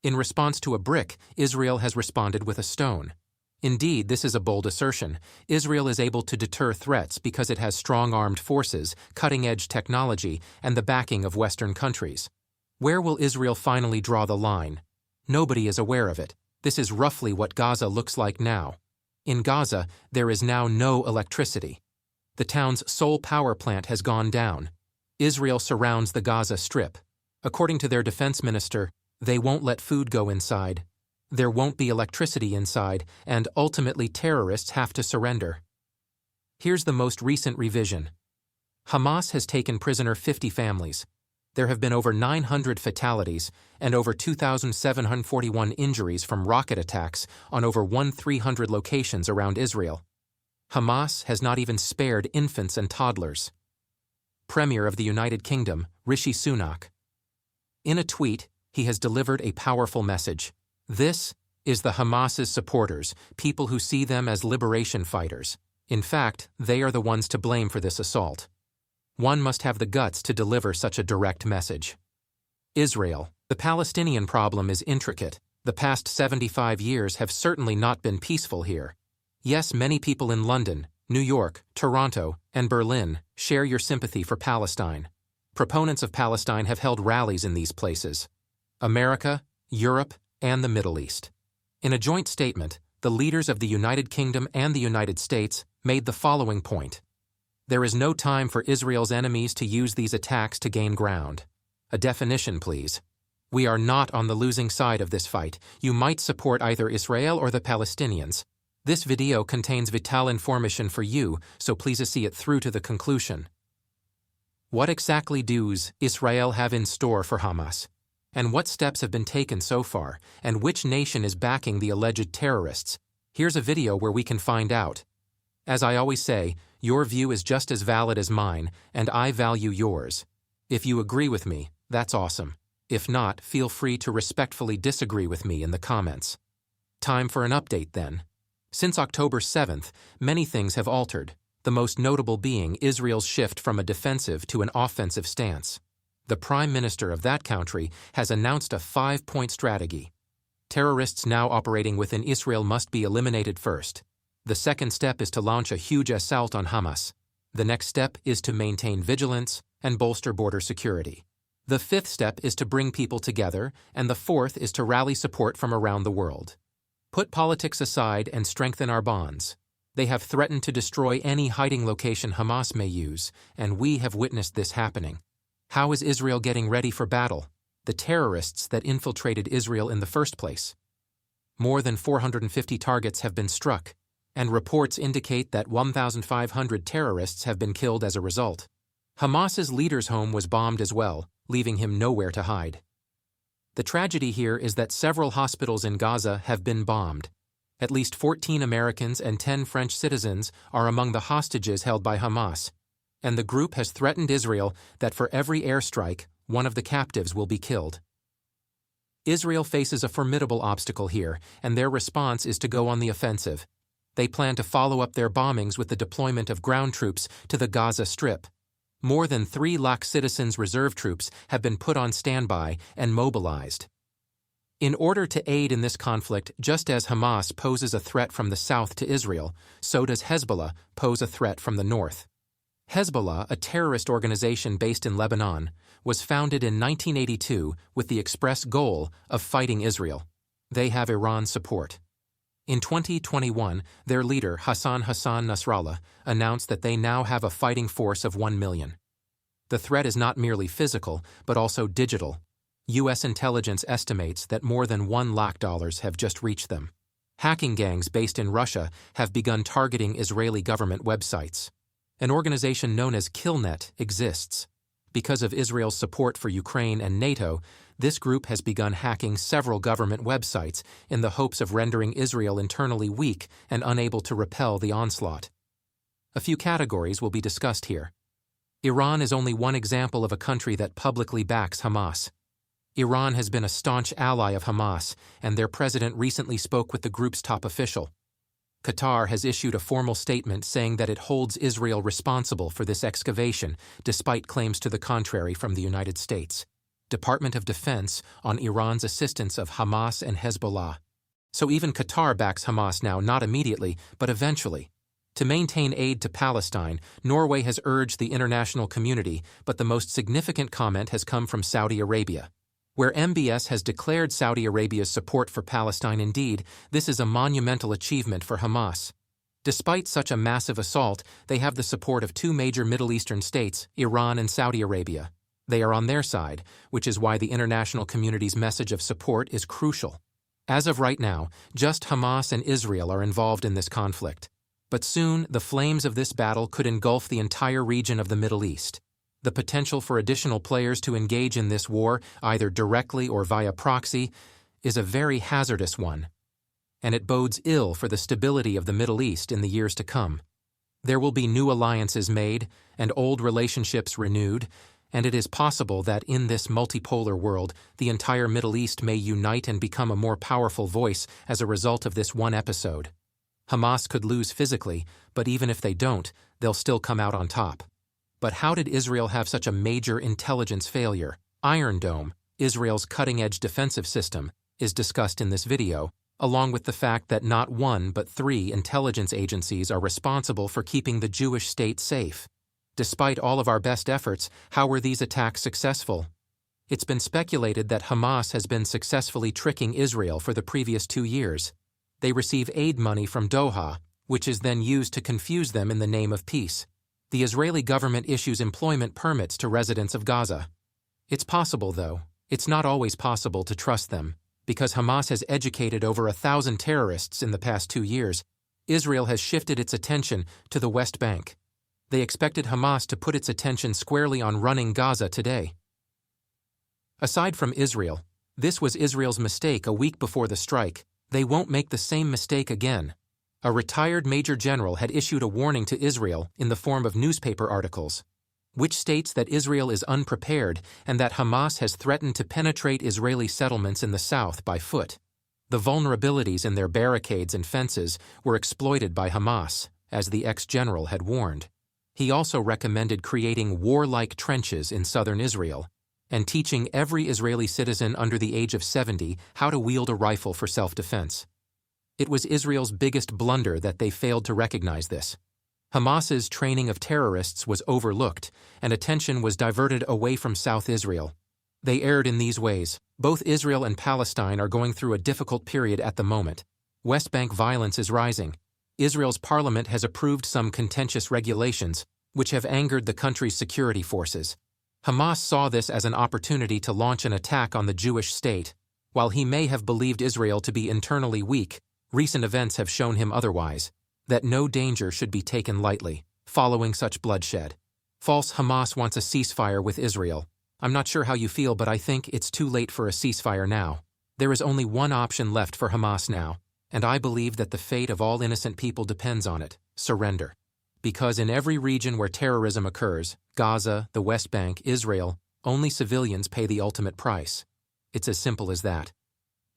In response to a brick, Israel has responded with a stone. Indeed, this is a bold assertion. Israel is able to deter threats because it has strong armed forces, cutting-edge technology, and the backing of Western countries. Where will Israel finally draw the line? Nobody is aware of it. This is roughly what Gaza looks like now. In Gaza, there is now no electricity. The town's sole power plant has gone down. Israel surrounds the Gaza Strip. According to their defense minister, they won't let food go inside. There won't be electricity inside, and ultimately terrorists have to surrender. Here's the most recent revision. Hamas has taken prisoner 50 families. There have been over 900 fatalities and over 2,741 injuries from rocket attacks on over 1,300 locations around Israel. Hamas has not even spared infants and toddlers. Premier of the United Kingdom, Rishi Sunak. In a tweet, he has delivered a powerful message. This is the Hamas's supporters, people who see them as liberation fighters. In fact, they are the ones to blame for this assault. One must have the guts to deliver such a direct message. Israel. The Palestinian problem is intricate. The past 75 years have certainly not been peaceful here. Yes, many people in London, New York, Toronto, and Berlin share your sympathy for Palestine. Proponents of Palestine have held rallies in these places. America, Europe, and the Middle East. In a joint statement, the leaders of the United Kingdom and the United States made the following point. There is no time for Israel's enemies to use these attacks to gain ground. A definition, please. We are not on the losing side of this fight. You might support either Israel or the Palestinians. This video contains vital information for you, so please see it through to the conclusion. What exactly does Israel have in store for Hamas? And what steps have been taken so far, and which nation is backing the alleged terrorists? Here's a video where we can find out. As I always say, your view is just as valid as mine, and I value yours. If you agree with me, that's awesome. If not, feel free to respectfully disagree with me in the comments. Time for an update then. Since October 7th, many things have altered, the most notable being Israel's shift from a defensive to an offensive stance. The Prime Minister of that country has announced a 5-point strategy. Terrorists now operating within Israel must be eliminated first. The second step is to launch a huge assault on Hamas. The next step is to maintain vigilance and bolster border security. The fifth step is to bring people together, and the fourth is to rally support from around the world. Put politics aside and strengthen our bonds. They have threatened to destroy any hiding location Hamas may use, and we have witnessed this happening. How is Israel getting ready for battle? The terrorists that infiltrated Israel in the first place. More than 450 targets have been struck, and reports indicate that 1,500 terrorists have been killed as a result. Hamas's leader's home was bombed as well, leaving him nowhere to hide. The tragedy here is that several hospitals in Gaza have been bombed. At least 14 Americans and 10 French citizens are among the hostages held by Hamas, and the group has threatened Israel that for every airstrike, one of the captives will be killed. Israel faces a formidable obstacle here, and their response is to go on the offensive. They plan to follow up their bombings with the deployment of ground troops to the Gaza Strip. More than 3 lakh citizens' reserve troops have been put on standby and mobilized. In order to aid in this conflict, just as Hamas poses a threat from the south to Israel, so does Hezbollah pose a threat from the north. Hezbollah, a terrorist organization based in Lebanon, was founded in 1982 with the express goal of fighting Israel. They have Iran's support. In 2021, their leader, Hassan Nasrallah, announced that they now have a fighting force of 1 million. The threat is not merely physical, but also digital. U.S. intelligence estimates that more than $1 lakh have just reached them. Hacking gangs based in Russia have begun targeting Israeli government websites. An organization known as Killnet exists. Because of Israel's support for Ukraine and NATO, this group has begun hacking several government websites in the hopes of rendering Israel internally weak and unable to repel the onslaught. A few categories will be discussed here. Iran is only one example of a country that publicly backs Hamas. Iran has been a staunch ally of Hamas, and their president recently spoke with the group's top official. Qatar has issued a formal statement saying that it holds Israel responsible for this excavation, despite claims to the contrary from the United States. Department of Defense on Iran's assistance of Hamas and Hezbollah. So even Qatar backs Hamas now, not immediately, but eventually. To maintain aid to Palestine, Norway has urged the international community, but the most significant comment has come from Saudi Arabia. Where MBS has declared Saudi Arabia's support for Palestine, indeed, this is a monumental achievement for Hamas. Despite such a massive assault, they have the support of two major Middle Eastern states, Iran and Saudi Arabia. They are on their side, which is why the international community's message of support is crucial. As of right now, just Hamas and Israel are involved in this conflict. But soon, the flames of this battle could engulf the entire region of the Middle East. The potential for additional players to engage in this war, either directly or via proxy, is a very hazardous one. And it bodes ill for the stability of the Middle East in the years to come. There will be new alliances made and old relationships renewed, and it is possible that in this multipolar world, the entire Middle East may unite and become a more powerful voice as a result of this one episode. Hamas could lose physically, but even if they don't, they'll still come out on top. But how did Israel have such a major intelligence failure? Iron Dome, Israel's cutting-edge defensive system, is discussed in this video, along with the fact that not one but 3 intelligence agencies are responsible for keeping the Jewish state safe. Despite all of our best efforts, how were these attacks successful? It's been speculated that Hamas has been successfully tricking Israel for the previous 2 years. They receive aid money from Doha, which is then used to confuse them in the name of peace. The Israeli government issues employment permits to residents of Gaza. It's possible, though. It's not always possible to trust them. Because Hamas has educated over 1,000 terrorists in the past 2 years, Israel has shifted its attention to the West Bank. They expected Hamas to put its attention squarely on running Gaza today. Aside from Israel, this was Israel's mistake a week before the strike. They won't make the same mistake again. A retired major general had issued a warning to Israel in the form of newspaper articles, which states that Israel is unprepared and that Hamas has threatened to penetrate Israeli settlements in the south by foot. The vulnerabilities in their barricades and fences were exploited by Hamas, as the ex-general had warned. He also recommended creating warlike trenches in southern Israel and teaching every Israeli citizen under the age of 70 how to wield a rifle for self-defense. It was Israel's biggest blunder that they failed to recognize this. Hamas's training of terrorists was overlooked, and attention was diverted away from South Israel. They erred in these ways. Both Israel and Palestine are going through a difficult period at the moment. West Bank violence is rising. Israel's parliament has approved some contentious regulations, which have angered the country's security forces. Hamas saw this as an opportunity to launch an attack on the Jewish state. While he may have believed Israel to be internally weak, recent events have shown him otherwise, that no danger should be taken lightly, following such bloodshed. False Hamas wants a ceasefire with Israel. I'm not sure how you feel, but I think it's too late for a ceasefire now. There is only one option left for Hamas now, and I believe that the fate of all innocent people depends on it: surrender. Because in every region where terrorism occurs, Gaza, the West Bank, Israel, only civilians pay the ultimate price. It's as simple as that.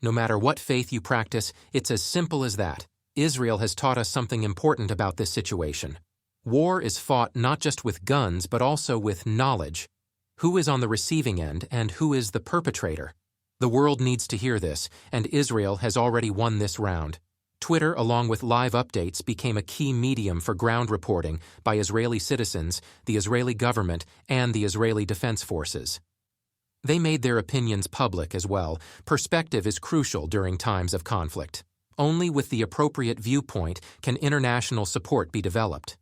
No matter what faith you practice, it's as simple as that. Israel has taught us something important about this situation. War is fought not just with guns, but also with knowledge. Who is on the receiving end and who is the perpetrator? The world needs to hear this, and Israel has already won this round. Twitter, along with live updates, became a key medium for ground reporting by Israeli citizens, the Israeli government, and the Israeli Defense Forces. They made their opinions public as well. Perspective is crucial during times of conflict. Only with the appropriate viewpoint can international support be developed.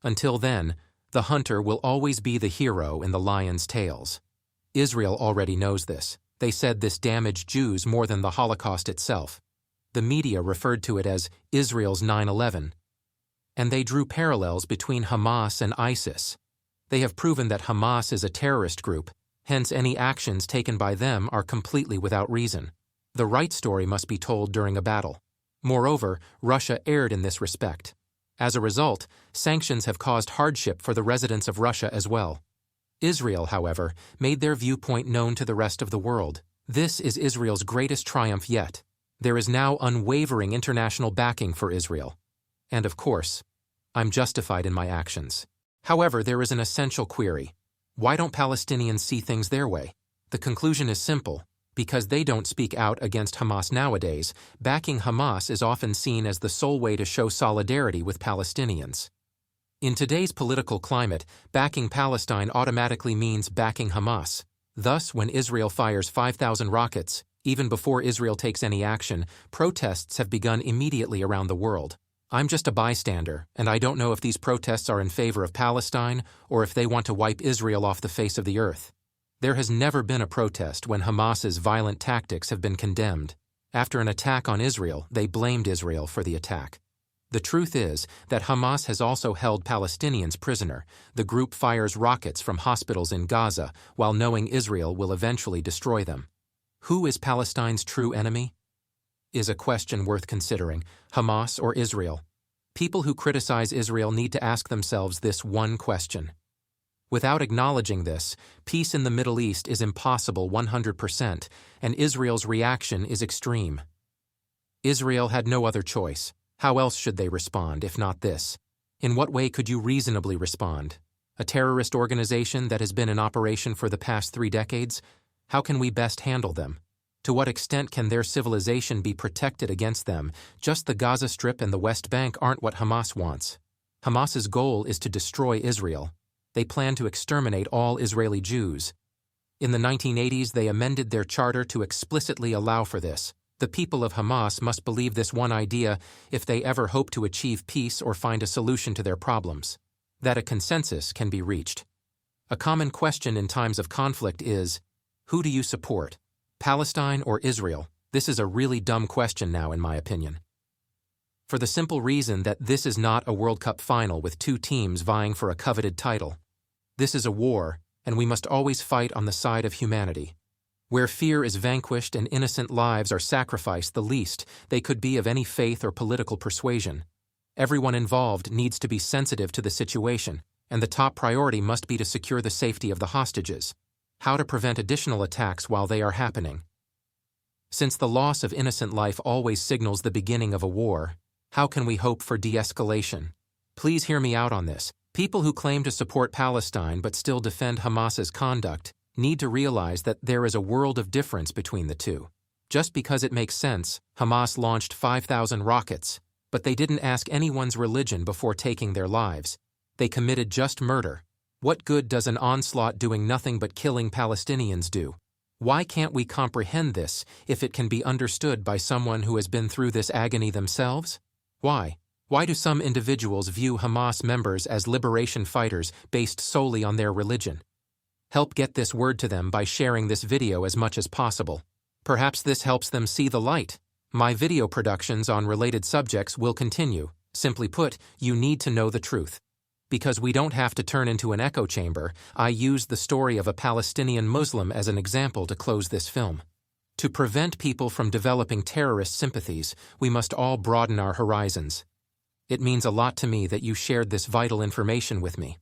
Until then, the hunter will always be the hero in the lion's tails. Israel already knows this. They said this damaged Jews more than the Holocaust itself. The media referred to it as Israel's 9/11. And they drew parallels between Hamas and ISIS. They have proven that Hamas is a terrorist group, hence any actions taken by them are completely without reason. The right story must be told during a battle. Moreover, Russia erred in this respect. As a result, sanctions have caused hardship for the residents of Russia as well. Israel, however, made their viewpoint known to the rest of the world. This is Israel's greatest triumph yet. There is now unwavering international backing for Israel. And of course, I'm justified in my actions. However, there is an essential query. Why don't Palestinians see things their way? The conclusion is simple. Because they don't speak out against Hamas nowadays, backing Hamas is often seen as the sole way to show solidarity with Palestinians. In today's political climate, backing Palestine automatically means backing Hamas. Thus, when Israel fires 5,000 rockets, even before Israel takes any action, protests have begun immediately around the world. I'm just a bystander, and I don't know if these protests are in favor of Palestine or if they want to wipe Israel off the face of the earth. There has never been a protest when Hamas's violent tactics have been condemned. After an attack on Israel, they blamed Israel for the attack. The truth is that Hamas has also held Palestinians prisoner. The group fires rockets from hospitals in Gaza while knowing Israel will eventually destroy them. Who is Palestine's true enemy? Is a question worth considering, Hamas or Israel? People who criticize Israel need to ask themselves this one question. Without acknowledging this, peace in the Middle East is impossible 100%, and Israel's reaction is extreme. Israel had no other choice. How else should they respond, if not this? In what way could you reasonably respond? A terrorist organization that has been in operation for the past 3 decades? How can we best handle them? To what extent can their civilization be protected against them? Just the Gaza Strip and the West Bank aren't what Hamas wants. Hamas's goal is to destroy Israel. They plan to exterminate all Israeli Jews. In the 1980s, they amended their charter to explicitly allow for this. The people of Hamas must believe this one idea if they ever hope to achieve peace or find a solution to their problems, that a consensus can be reached. A common question in times of conflict is, who do you support, Palestine or Israel? This is a really dumb question now, in my opinion. For the simple reason that this is not a World Cup final with 2 teams vying for a coveted title. This is a war, and we must always fight on the side of humanity. Where fear is vanquished and innocent lives are sacrificed the least they could be of any faith or political persuasion. Everyone involved needs to be sensitive to the situation, and the top priority must be to secure the safety of the hostages. How to prevent additional attacks while they are happening. Since the loss of innocent life always signals the beginning of a war, how can we hope for de-escalation? Please hear me out on this. People who claim to support Palestine but still defend Hamas's conduct need to realize that there is a world of difference between the two. Just because it makes sense, Hamas launched 5,000 rockets, but they didn't ask anyone's religion before taking their lives. They committed just murder. What good does an onslaught doing nothing but killing Palestinians do? Why can't we comprehend this if it can be understood by someone who has been through this agony themselves? Why? Why do some individuals view Hamas members as liberation fighters based solely on their religion? Help get this word to them by sharing this video as much as possible. Perhaps this helps them see the light. My video productions on related subjects will continue. Simply put, you need to know the truth. Because we don't have to turn into an echo chamber, I used the story of a Palestinian Muslim as an example to close this film. To prevent people from developing terrorist sympathies, we must all broaden our horizons. It means a lot to me that you shared this vital information with me.